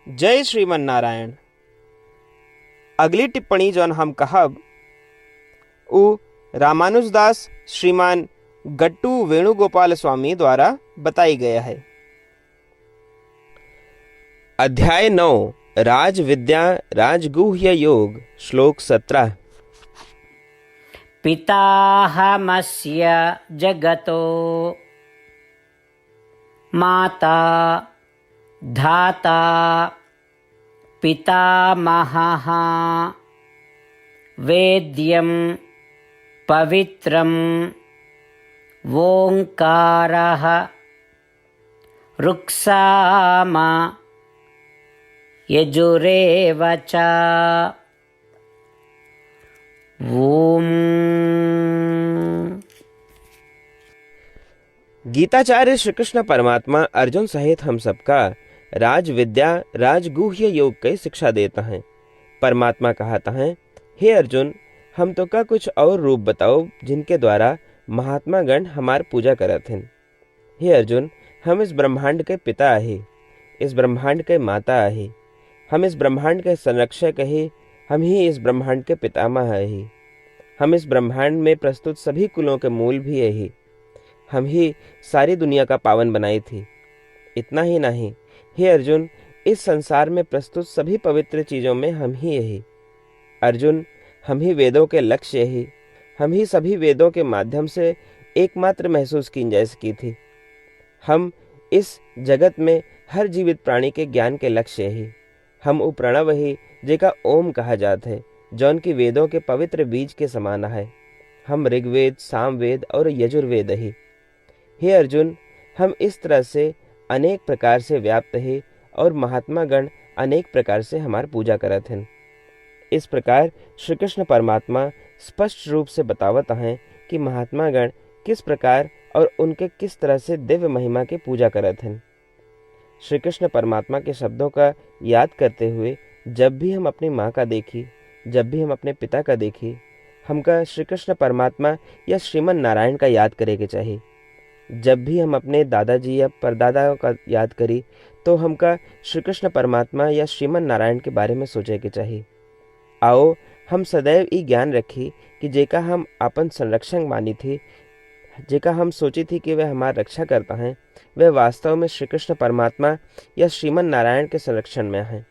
जय श्रीमन नारायण। अगली टिप्पणी जौन हम कहब उ रामानुजदास श्रीमान गट्टू वेणुगोपाल स्वामी द्वारा बताई गया है। अध्याय 9 राज विद्या राजगुह्य योग श्लोक 17। पिताहमस्य जगतो माता धाता पितामहः वेद्यं पवित्रं ओंकारः ऋक्साम यजुरेव च। ओम। गीताचार्य श्री कृष्ण परमात्मा अर्जुन सहित हम सबका राज विद्या राजगुह्य योग की शिक्षा देता है। परमात्मा कहता है, हे अर्जुन, हम तो का कुछ और रूप बताओ जिनके द्वारा महात्मा गण हमार पूजा करत हैं। हे अर्जुन, हम इस ब्रह्मांड के पिता आहे, इस ब्रह्मांड के माता आहे, हम इस ब्रह्मांड के संरक्षक है, हम ही इस ब्रह्मांड के पितामह है, हम इस ब्रह्मांड में प्रस्तुत सभी कुलों के मूल भी है, हम ही सारी दुनिया का पावन बनाई थी। इतना ही नहीं, हे अर्जुन, इस संसार में प्रस्तुत सभी पवित्र चीजों में हम ही है। अर्जुन, हम ही वेदों के लक्ष्य है, हम ही सभी वेदों के माध्यम से एकमात्र महसूस की जा सकी थी। हम इस जगत में हर जीवित प्राणी के ज्ञान के लक्ष्य है। हम उ प्रणव ही जेका ओम कहा जात है, जौन की वेदों के पवित्र बीज के समान है। हम ऋग्वेद, सामवेद और यजुर्वेद ही। हे अर्जुन, हम इस तरह से अनेक प्रकार से व्याप्त है और महात्मा गण अनेक प्रकार से हमार पूजा करत हैं। इस प्रकार श्री कृष्ण परमात्मा स्पष्ट रूप से बतावत हैं कि महात्मा गण किस प्रकार और उनके किस तरह से दिव्य महिमा की पूजा करत हैं। श्री कृष्ण परमात्मा के शब्दों का याद करते हुए जब भी हम अपनी माँ का देखी, जब भी हम अपने पिता का देखी, हमका श्री कृष्ण परमात्मा या श्रीमन नारायण का याद करे के चाहिए। जब भी हम अपने दादाजी या परदादा का याद करी तो हमका श्री कृष्ण परमात्मा या श्रीमन नारायण के बारे में सोचे के चाहिए। आओ हम सदैव ये ज्ञान रखी कि जेका हम अपन संरक्षण मानी थी, जेका हम सोची थी कि वह हमारा रक्षा करता है, वह वास्तव में श्री कृष्ण परमात्मा या श्रीमन नारायण के संरक्षण में है।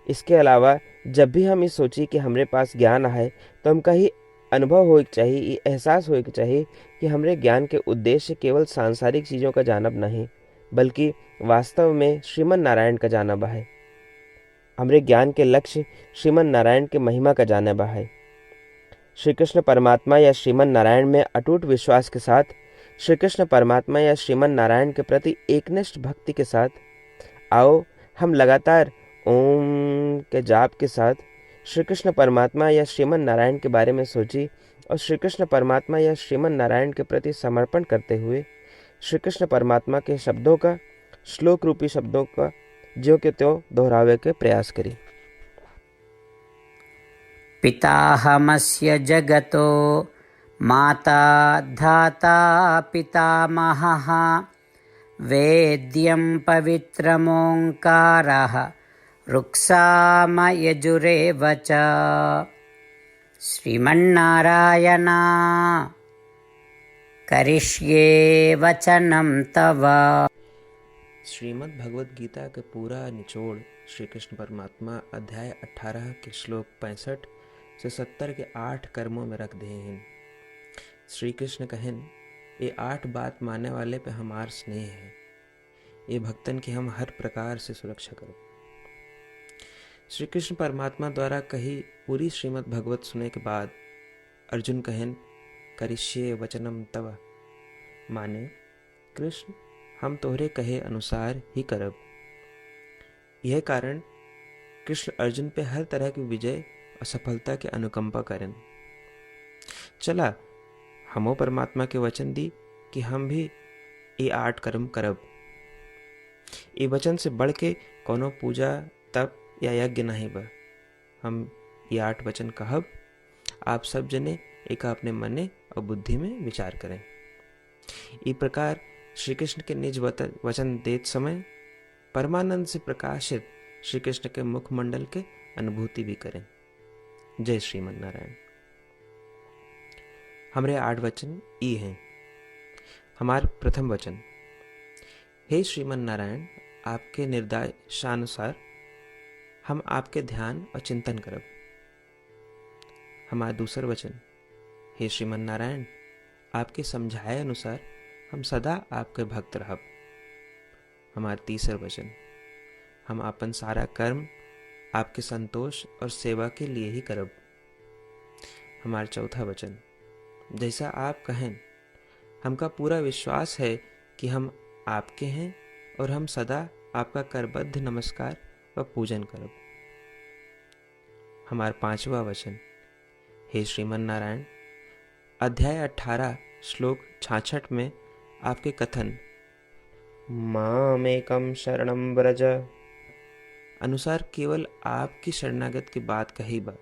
इसके अलावा जब भी हम ये सोची कि हमारे पास ज्ञान है तो हमका ही अनुभव हो चाहिए, ये एहसास हो चाहिए कि हमारे ज्ञान के उद्देश्य केवल सांसारिक चीज़ों का जानब नहीं बल्कि वास्तव में श्रीमन नारायण का जानब है। हमारे ज्ञान के लक्ष्य श्रीमन नारायण के महिमा का जानब है। श्री कृष्ण परमात्मा या श्रीमन नारायण में अटूट विश्वास के साथ, श्री कृष्ण परमात्मा या श्रीमन नारायण के प्रति एकनिष्ठ भक्ति के साथ आओ हम लगातार ओम के जाप के साथ श्री कृष्ण परमात्मा या श्रीमन नारायण के बारे में सोची और श्री कृष्ण परमात्मा या श्रीमन नारायण के प्रति समर्पण करते हुए श्री कृष्ण परमात्मा के शब्दों का, श्लोक रूपी शब्दों का ज्यों के त्यों दोहरावे के प्रयास करी। पिताहमस्य जगतो माता धाता पितामहः वेद्यं पवित्रमोंकारः ऋक्साम यजुरेव च। श्रीमन्नारायण करिष्ये वचनं तव। श्रीमद् भगवद गीता के पूरा निचोड़ श्री कृष्ण परमात्मा अध्याय 18 के श्लोक 65 से 70 के 8 कर्मों में रख दे हैं। श्री कृष्ण कहन, ये 8 बात मानने वाले पे हमार स्नेह है, ये भक्तन की हम हर प्रकार से सुरक्षा करो। श्री कृष्ण परमात्मा द्वारा कही पूरी श्रीमद् भगवत सुने के बाद अर्जुन कहन, करिष्ये वचनम तव, माने कृष्ण हम तोहरे कहे अनुसार ही करब। यह कारण कृष्ण अर्जुन पे हर तरह की विजय और सफलता के अनुकंपा करें। चला हमो परमात्मा के वचन दी कि हम भी ये 8 कर्म करब। ये वचन से बढ़ के कोनो पूजा तप या यज्ञ नहीं बा। हम ये 8 वचन कहब, आप सब जने एक अपने मने और बुद्धि में विचार करें। इस प्रकार श्री कृष्ण के निज वचन देत समय परमानंद से प्रकाशित श्री कृष्ण के मुखमंडल के अनुभूति भी करें। जय श्रीमन नारायण। हमारे 8 वचन ई हैं। हमार प्रथम वचन, हे श्रीमन नारायण, आपके निर्देशानुसार हम आपके ध्यान और चिंतन करब। हमारा दूसर वचन, हे श्रीमन नारायण, आपके समझाए अनुसार हम सदा आपके भक्त रहब। हमारा तीसर वचन, हम अपन सारा कर्म आपके संतोष और सेवा के लिए ही करब। हमारा चौथा वचन, जैसा आप कहें, हमका पूरा विश्वास है कि हम आपके हैं और हम सदा आपका करबद्ध नमस्कार व पूजन करब। हमारा 5वां वचन, हे श्रीमन नारायण, अध्याय 18 श्लोक 66 में आपके कथन मामेकम शरणम व्रज अनुसार केवल आपकी शरणागत की बात कही बा।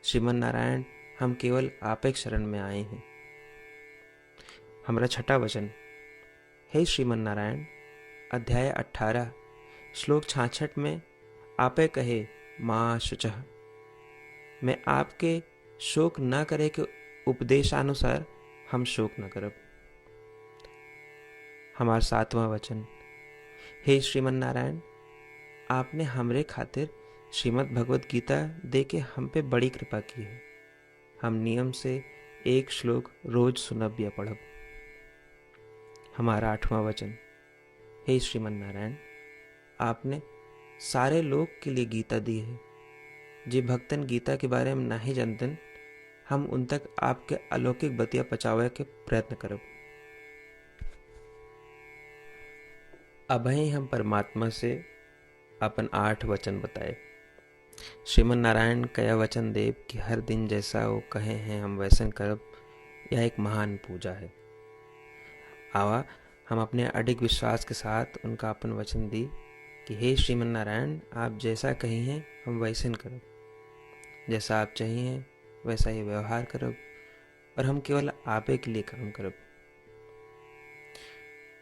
श्रीमन नारायण, हम केवल आप एक शरण में आए हैं। हमारा 6वां वचन, हे श्रीमन नारायण, अध्याय 18 श्लोक 66 में आपे कहे माँ शुचः, मैं आपके शोक न करे के उपदेशानुसार हम शोक न करब। हमारा 7वां वचन, हे श्रीमन नारायण, आपने हमरे खातिर श्रीमद् भगवत गीता दे के हम पे बड़ी कृपा की है। हम नियम से एक श्लोक रोज सुनब या पढ़ब। हमारा 8वां वचन, हे श्रीमन नारायण, आपने सारे लोग के लिए गीता दी है। जे भक्तन गीता के बारे में नहीं जानतन, हम उन तक आपके अलौकिक बतिया पहुंचावे के प्रयत्न करब। अभी हम परमात्मा से अपन 8 वचन बताए। श्रीमन नारायण कया वचन देव कि हर दिन जैसा वो कहे हैं हम वैसन करब, यह एक महान पूजा है। आवा हम अपने अडिग विश्वास के साथ उनका अपन वचन दी कि हे श्रीमन नारायण, आप जैसा कही हैं हम वैसन करब, जैसा आप चाहिए वैसा ही व्यवहार करब और हम केवल आपे के लिए काम करब।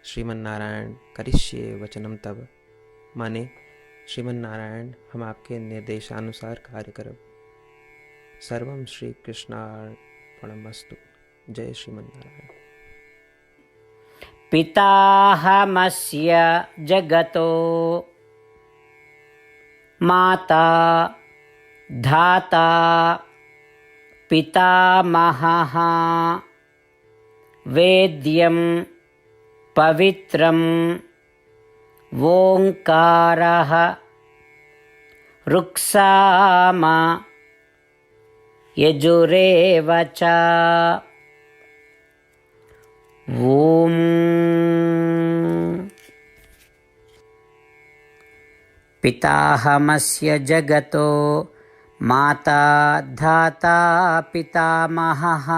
श्रीमन नारायण करिष्ये वचनम तब, माने श्रीमन नारायण हम आपके निर्देशानुसार कार्य करब। सर्वम श्री कृष्णार्पणमस्तु। जय श्रीमन नारायण। पिताहमस्य जगतो माता धाता पितामहः वेद्यं पवित्रं ओंकारः रुक्साम यजुरेव च। ओम पिताहमस्य जगतो माता धाता पितामहः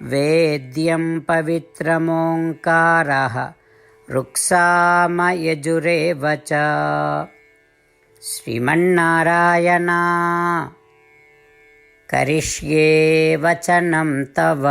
वेद्यं पवित्रमोंकारः रुक्साम यजुरेव च। श्रीमन्नारायण करिष्ये वचनं तव।